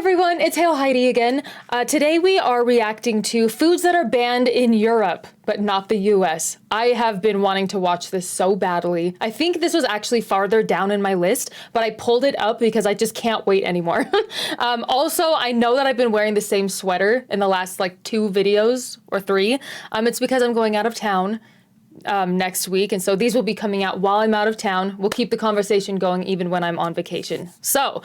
everyone, it's HailHeidi again. Today we are reacting to foods that are banned in Europe, but not the US. I have been wanting to watch this so badly. I think this was actually farther down in my list, but I pulled it up because I just can't wait anymore. Also, I know that I've been wearing the same sweater in the last like 2 videos or 3. It's because I'm going out of town next week, and so these will be coming out while I'm out of town. We'll keep the conversation going even when I'm on vacation. So,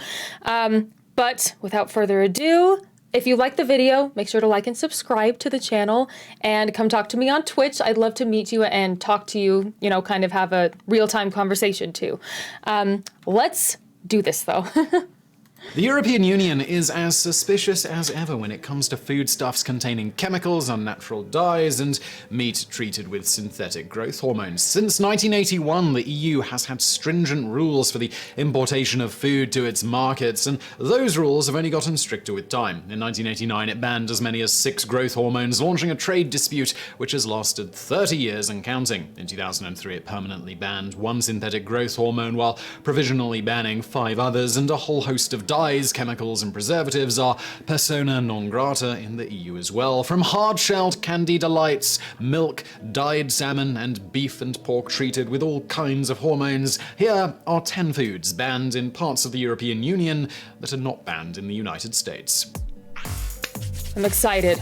but without further ado, if you like the video, make sure to like and subscribe to the channel and come talk to me on Twitch. I'd love to meet you and talk to you, you know, kind of have a real-time conversation too. Let's do this though. The European Union is as suspicious as ever when it comes to foodstuffs containing chemicals, unnatural dyes, and meat treated with synthetic growth hormones. Since 1981, the EU has had stringent rules for the importation of food to its markets, and those rules have only gotten stricter with time. In 1989, it banned as many as 6 growth hormones, launching a trade dispute which has lasted 30 years and counting. In 2003, it permanently banned 1 synthetic growth hormone while provisionally banning 5 others, and a whole host of dyes, chemicals, and preservatives are persona non grata in the EU as well. From hard-shelled candy delights, milk, dyed salmon, and beef and pork treated with all kinds of hormones, here are 10 foods banned in parts of the European Union that are not banned in the United States. I'm excited.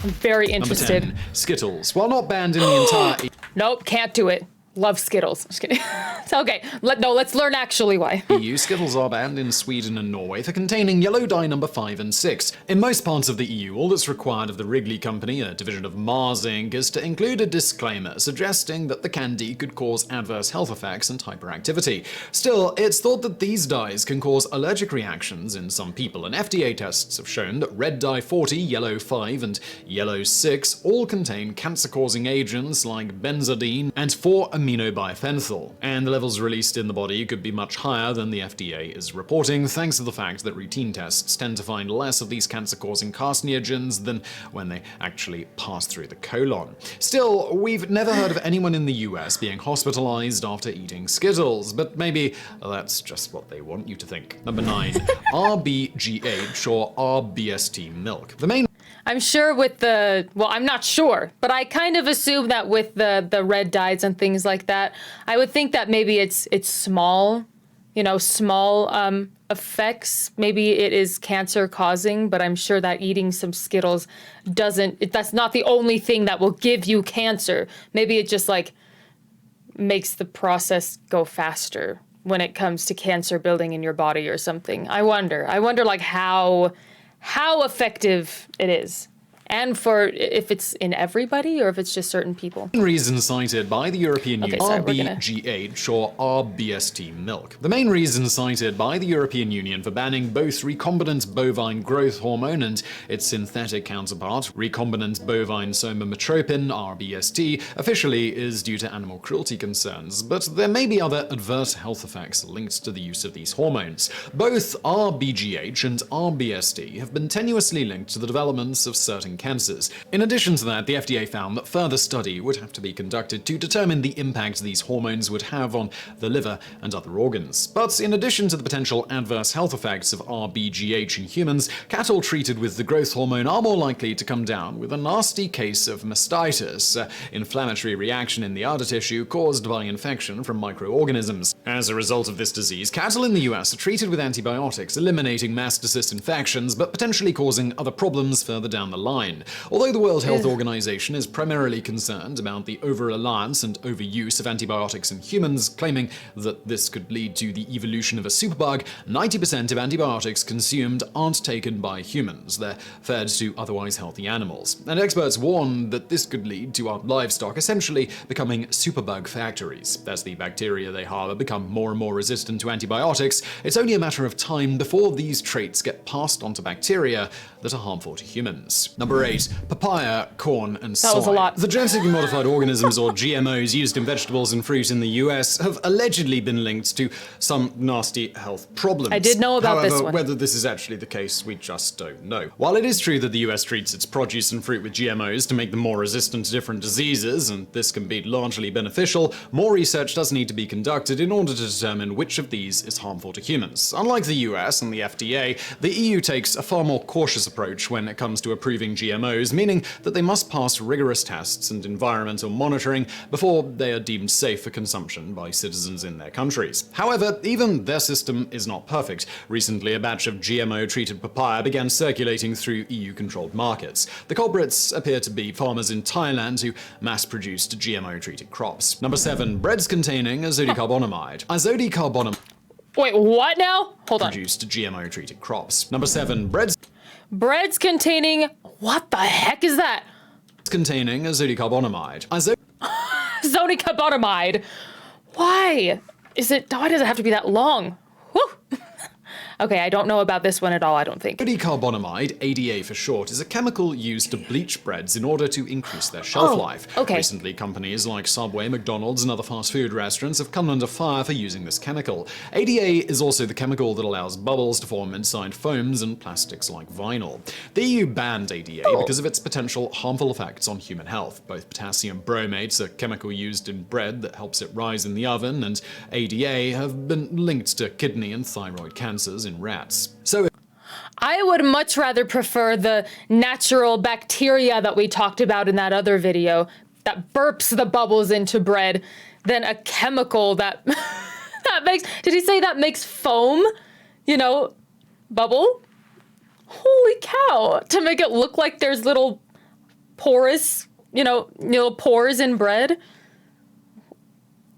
I'm very interested. Number 10. Skittles. While not banned in the entire Nope, can't do it. Love Skittles. Just kidding. It's okay. Let's learn actually why. EU, Skittles are banned in Sweden and Norway for containing yellow dye number 5 and 6. In most parts of the EU, all that's required of the Wrigley Company, a division of Mars Inc., is to include a disclaimer suggesting that the candy could cause adverse health effects and hyperactivity. Still, it's thought that these dyes can cause allergic reactions in some people, and FDA tests have shown that red dye 40, yellow 5, and yellow 6 all contain cancer-causing agents like benzodiazepine and 4-aminobiphentyl, and the levels released in the body could be much higher than the FDA is reporting, thanks to the fact that routine tests tend to find less of these cancer-causing carcinogens than when they actually pass through the colon. Still, we've never heard of anyone in the US being hospitalized after eating Skittles, but maybe that's just what they want you to think. Number 9. RBGH or RBST milk. The main I'm sure with the, well, I'm not sure, but I kind of assume that with the red dyes and things like that, I would think that maybe it's small, you know, small effects. Maybe it is cancer causing, but I'm sure that eating some Skittles that's not the only thing that will give you cancer. Maybe it just like makes the process go faster when it comes to cancer building in your body or something. I wonder like how effective it is, and for if it's in everybody or if it's just certain people. Reason cited by the European Union, RBGH or RBST milk. The main reason cited by the European Union for banning both recombinant bovine growth hormone and its synthetic counterpart, recombinant bovine somatotropin, RBST, officially is due to animal cruelty concerns, but there may be other adverse health effects linked to the use of these hormones. Both RBGH and RBST have been tenuously linked to the developments of certain cancers. In addition to that, the FDA found that further study would have to be conducted to determine the impact these hormones would have on the liver and other organs. But in addition to the potential adverse health effects of RBGH in humans, cattle treated with the growth hormone are more likely to come down with a nasty case of mastitis, inflammatory reaction in the udder tissue caused by infection from microorganisms. As a result of this disease, cattle in the US are treated with antibiotics, eliminating mastocyst infections, but potentially causing other problems further down the line. Although the World Health Organization is primarily concerned about the over-reliance and overuse of antibiotics in humans, claiming that this could lead to the evolution of a superbug, 90% of antibiotics consumed aren't taken by humans. They're fed to otherwise healthy animals. And experts warn that this could lead to our livestock essentially becoming superbug factories. As the bacteria they harbor become more and more resistant to antibiotics, it's only a matter of time before these traits get passed on to bacteria that are harmful to humans. Number Number 8. Papaya, corn, and soy. That was a lot. The genetically modified organisms, or GMOs, used in vegetables and fruit in the US have allegedly been linked to some nasty health problems. I did know about However, this one. whether this is actually the case, we just don't know. While it is true that the US treats its produce and fruit with GMOs to make them more resistant to different diseases, and this can be largely beneficial, more research does need to be conducted in order to determine which of these is harmful to humans. Unlike the US and the FDA, the EU takes a far more cautious approach when it comes to approving GMOs, meaning that they must pass rigorous tests and environmental monitoring before they are deemed safe for consumption by citizens in their countries. However, even their system is not perfect. Recently, a batch of GMO-treated papaya began circulating through EU-controlled markets. The culprits appear to be farmers in Thailand who mass-produced GMO-treated crops. Number 7. Breads containing azodicarbonamide. Azodicarbonamide Wait, what now? Hold on. produced GMO-treated crops. Number 7. Breads containing... What the heck is that? Containing azodicarbonamide. Zodicarbonamide. Why? Why does it have to be that long? Whew. Okay, I don't know about this one at all, I don't think. Azodicarbonamide, ADA for short, is a chemical used to bleach breads in order to increase their shelf life. Okay. Recently, companies like Subway, McDonald's, and other fast food restaurants have come under fire for using this chemical. ADA is also the chemical that allows bubbles to form inside foams and plastics like vinyl. The EU banned ADA because of its potential harmful effects on human health. Both potassium bromates, a chemical used in bread that helps it rise in the oven, and ADA have been linked to kidney and thyroid cancers in rats. So I would much rather prefer the natural bacteria that we talked about in that other video that burps the bubbles into bread than a chemical that that makes, did he say that makes foam? You know, bubble? Holy cow, to make it look like there's little porous, little pores in bread?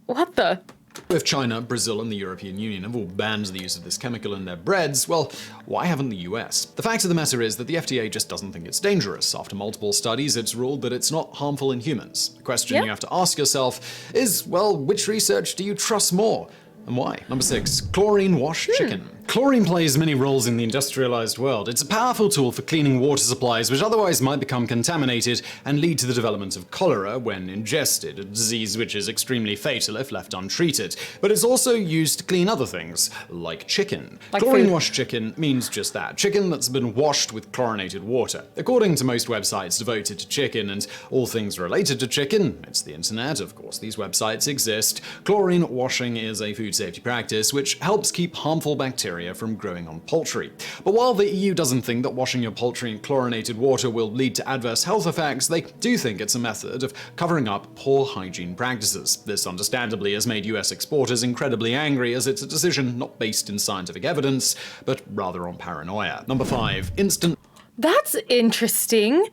What the? if China, Brazil, and the European Union have all banned the use of this chemical in their breads, well, why haven't the US? The fact of the matter is that the FDA just doesn't think it's dangerous. After multiple studies, it's ruled that it's not harmful in humans. The question you have to ask yourself is, well, which research do you trust more? And why? Number 6, chlorine-washed chicken. Chlorine plays many roles in the industrialized world. It's a powerful tool for cleaning water supplies which otherwise might become contaminated and lead to the development of cholera when ingested, a disease which is extremely fatal if left untreated. But it's also used to clean other things, like chicken. Like chlorine-washed chicken means just that, chicken that's been washed with chlorinated water. According to most websites devoted to chicken and all things related to chicken, it's the internet, of course these websites exist, chlorine washing is a food safety practice which helps keep harmful bacteria from growing on poultry. But while the EU doesn't think that washing your poultry in chlorinated water will lead to adverse health effects, they do think it's a method of covering up poor hygiene practices. This understandably has made US exporters incredibly angry, as it's a decision not based in scientific evidence, but rather on paranoia. Number 5, instant. That's interesting.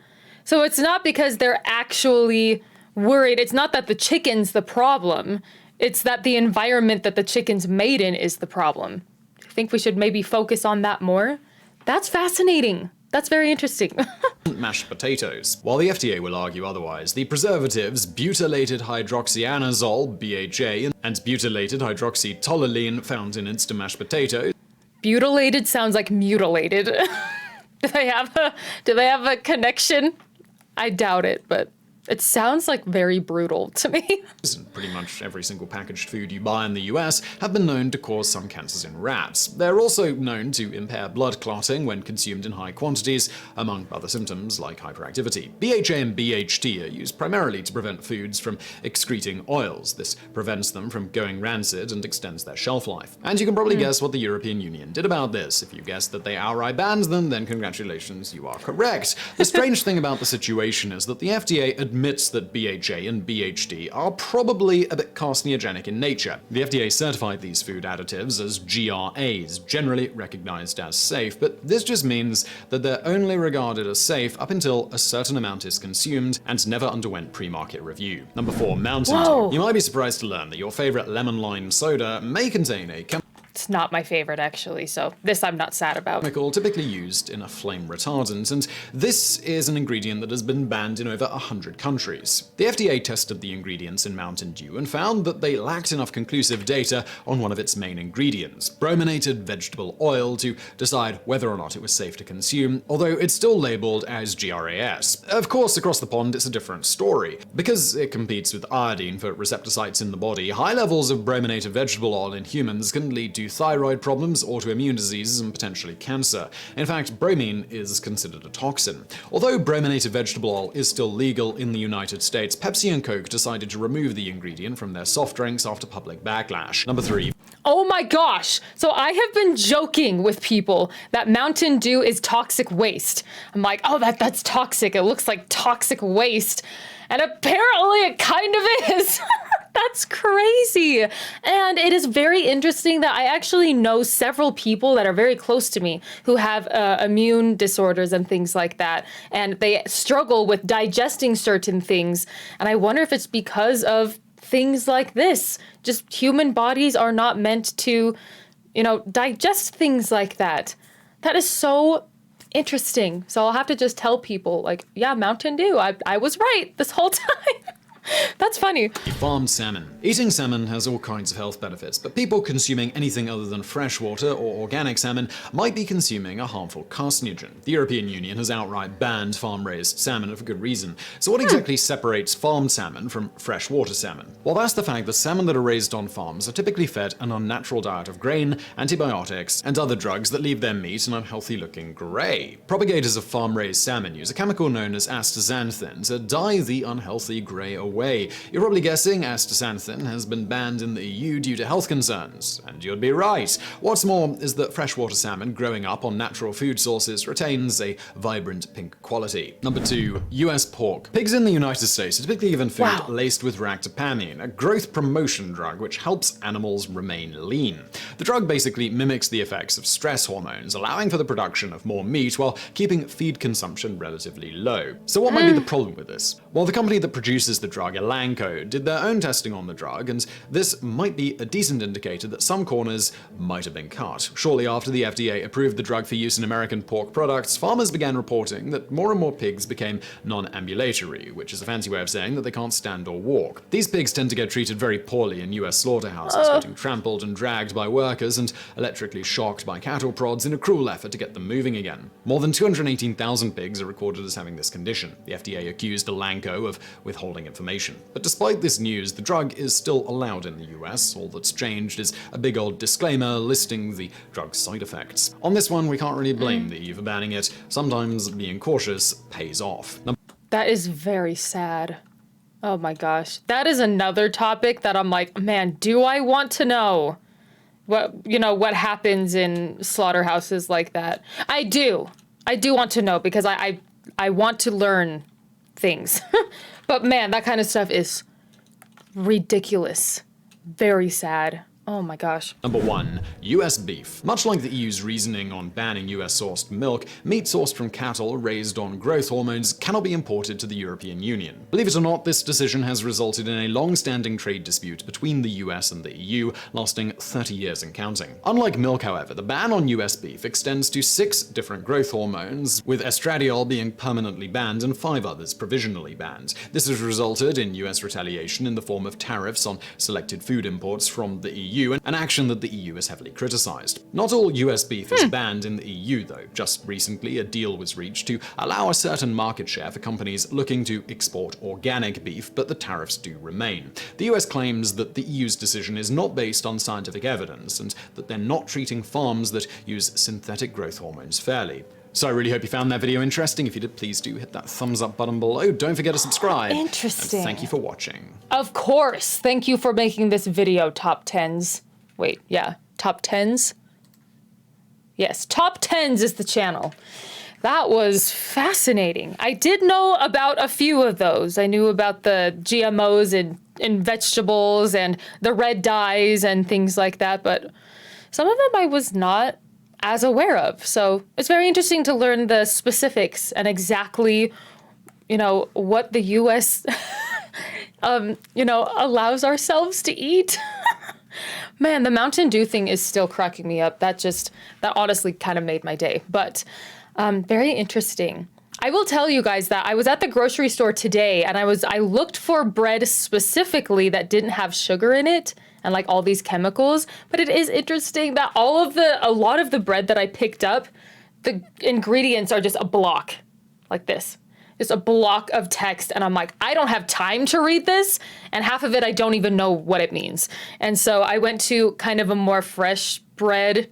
So it's not because they're actually worried. It's not that the chicken's the problem. It's that the environment that the chicken's made in is the problem. I think we should maybe focus on that more. That's fascinating. That's very interesting. Mashed potatoes. While the FDA will argue otherwise, the preservatives butylated hydroxyanazole, BHA, and butylated hydroxytoluene found in instant mashed potatoes. Butylated sounds like mutilated. Do they have a connection? I doubt it, but it sounds like very brutal to me. Pretty much every single packaged food you buy in the US have been known to cause some cancers in rats. They're also known to impair blood clotting when consumed in high quantities, among other symptoms like hyperactivity. BHA and BHT are used primarily to prevent foods from excreting oils. This prevents them from going rancid and extends their shelf life. And you can probably guess what the European Union did about this. If you guessed that they outright banned them, then congratulations, you are correct. The strange thing about the situation is that the FDA admits that BHA and BHT are probably a bit carcinogenic in nature. The FDA certified these food additives as GRAs, generally recognized as safe, but this just means that they're only regarded as safe up until a certain amount is consumed and never underwent pre-market review. Number 4, Mountain Dew. You might be surprised to learn that your favorite lemon lime soda may contain a It's not my favorite, actually, so this I'm not sad about. Chemical typically used in a flame retardant, and this is an ingredient that has been banned in over 100 countries. The FDA tested the ingredients in Mountain Dew and found that they lacked enough conclusive data on one of its main ingredients, brominated vegetable oil, to decide whether or not it was safe to consume, although it's still labeled as GRAS. Of course, across the pond, it's a different story. Because it competes with iodine for receptor sites in the body, high levels of brominated vegetable oil in humans can lead to thyroid problems, autoimmune diseases, and potentially cancer. In fact, bromine is considered a toxin. Although brominated vegetable oil is still legal in the United States, Pepsi and Coke decided to remove the ingredient from their soft drinks after public backlash. Number 3. Oh my gosh! So I have been joking with people that Mountain Dew is toxic waste. I'm like, oh, that's toxic. It looks like toxic waste. And apparently it kind of is. That's crazy. And it is very interesting that I actually know several people that are very close to me who have immune disorders and things like that. And they struggle with digesting certain things. And I wonder if it's because of things like this. Just human bodies are not meant to, digest things like that. That is so interesting. So I'll have to just tell people, like, yeah, Mountain Dew, I was right this whole time. That's funny. Farmed salmon. Eating salmon has all kinds of health benefits, but people consuming anything other than freshwater or organic salmon might be consuming a harmful carcinogen. The European Union has outright banned farm-raised salmon for good reason. So what exactly separates farmed salmon from freshwater salmon? Well, that's the fact that salmon that are raised on farms are typically fed an unnatural diet of grain, antibiotics, and other drugs that leave their meat an unhealthy-looking gray. Propagators of farm-raised salmon use a chemical known as astaxanthin to dye the unhealthy gray away. You're probably guessing astaxanthin has been banned in the EU due to health concerns, and you'd be right. What's more is that freshwater salmon growing up on natural food sources retains a vibrant pink quality. Number 2. US pork. Pigs in the United States are typically given food laced with ractopamine, a growth promotion drug which helps animals remain lean. The drug basically mimics the effects of stress hormones, allowing for the production of more meat while keeping feed consumption relatively low. So what might be the problem with this? Well, the company that produces the drug, Elanco, did their own testing on the drug, and this might be a decent indicator that some corners might have been cut. Shortly after the FDA approved the drug for use in American pork products, farmers began reporting that more and more pigs became non-ambulatory, which is a fancy way of saying that they can't stand or walk. These pigs tend to get treated very poorly in US slaughterhouses, getting trampled and dragged by workers and electrically shocked by cattle prods in a cruel effort to get them moving again. More than 218,000 pigs are recorded as having this condition. The FDA accused Elanco of withholding information. But despite this news, the drug is still allowed in the US. All that's changed is a big old disclaimer listing the drug's side effects. On this one, we can't really blame the EU for banning it. Sometimes being cautious pays off. That is very sad. Oh my gosh. That is another topic that I'm like, man, do I want to know what happens in slaughterhouses like that? I do want to know because I want to learn things. But man, that kind of stuff is ridiculous. Very sad. Oh my gosh. Number 1. US beef. Much like the EU's reasoning on banning US-sourced milk, meat sourced from cattle raised on growth hormones cannot be imported to the European Union. Believe it or not, this decision has resulted in a long-standing trade dispute between the US and the EU, lasting 30 years and counting. Unlike milk, however, the ban on US beef extends to 6 different growth hormones, with estradiol being permanently banned and 5 others provisionally banned. This has resulted in US retaliation in the form of tariffs on selected food imports from the EU, an action that the EU has heavily criticized. Not all US beef is banned in the EU, though. Just recently, a deal was reached to allow a certain market share for companies looking to export organic beef, but the tariffs do remain. The US claims that the EU's decision is not based on scientific evidence, and that they're not treating farms that use synthetic growth hormones fairly. So I really hope you found that video interesting. If you did, please do hit that thumbs up button below. Don't forget to subscribe. Interesting. And thank you for watching. Of course. Thank you for making this video top 10s. Wait, yeah. Top 10s? Yes, top 10s is the channel. That was fascinating. I did know about a few of those. I knew about the GMOs in vegetables and the red dyes and things like that, but some of them I was not as aware of. So it's very interesting to learn the specifics and exactly, what the US, allows ourselves to eat. Man, the Mountain Dew thing is still cracking me up. That honestly kind of made my day. But very interesting. I will tell you guys that I was at the grocery store today and I looked for bread specifically that didn't have sugar in it and like all these chemicals. But it is interesting that a lot of the bread that I picked up, the ingredients are just a block like this. It's a block of text, and I'm like, I don't have time to read this, and half of it I don't even know what it means. And so I went to kind of a more fresh bread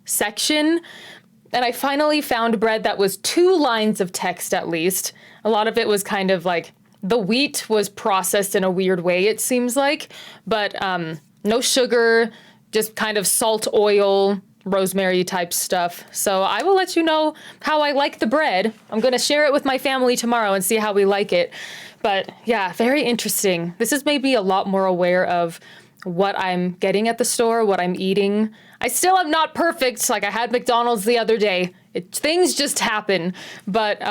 section, and I finally found bread that was 2 lines of text at least. A lot of it was kind of like, the wheat was processed in a weird way, it seems like, but no sugar, just kind of salt, oil, rosemary type stuff. So I will let you know how I like the bread. I'm going to share it with my family tomorrow and see how we like it. But yeah, very interesting. This has made me a lot more aware of what I'm getting at the store, what I'm eating. I still am not perfect. Like I had McDonald's the other day. Things just happen. But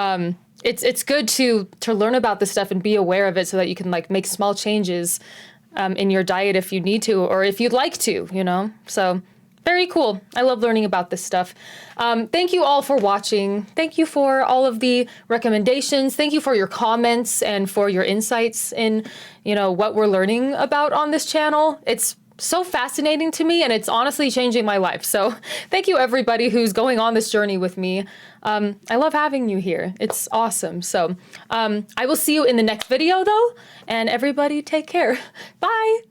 it's good to learn about this stuff and be aware of it so that you can like make small changes in your diet if you need to, or if you'd like to, you know? So very cool. I love learning about this stuff. Thank you all for watching. Thank you for all of the recommendations. Thank you for your comments and for your insights in, what we're learning about on this channel. It's so fascinating to me, and it's honestly changing my life. So thank you everybody who's going on this journey with me. I love having you here. It's awesome. So I will see you in the next video though, and everybody take care. Bye.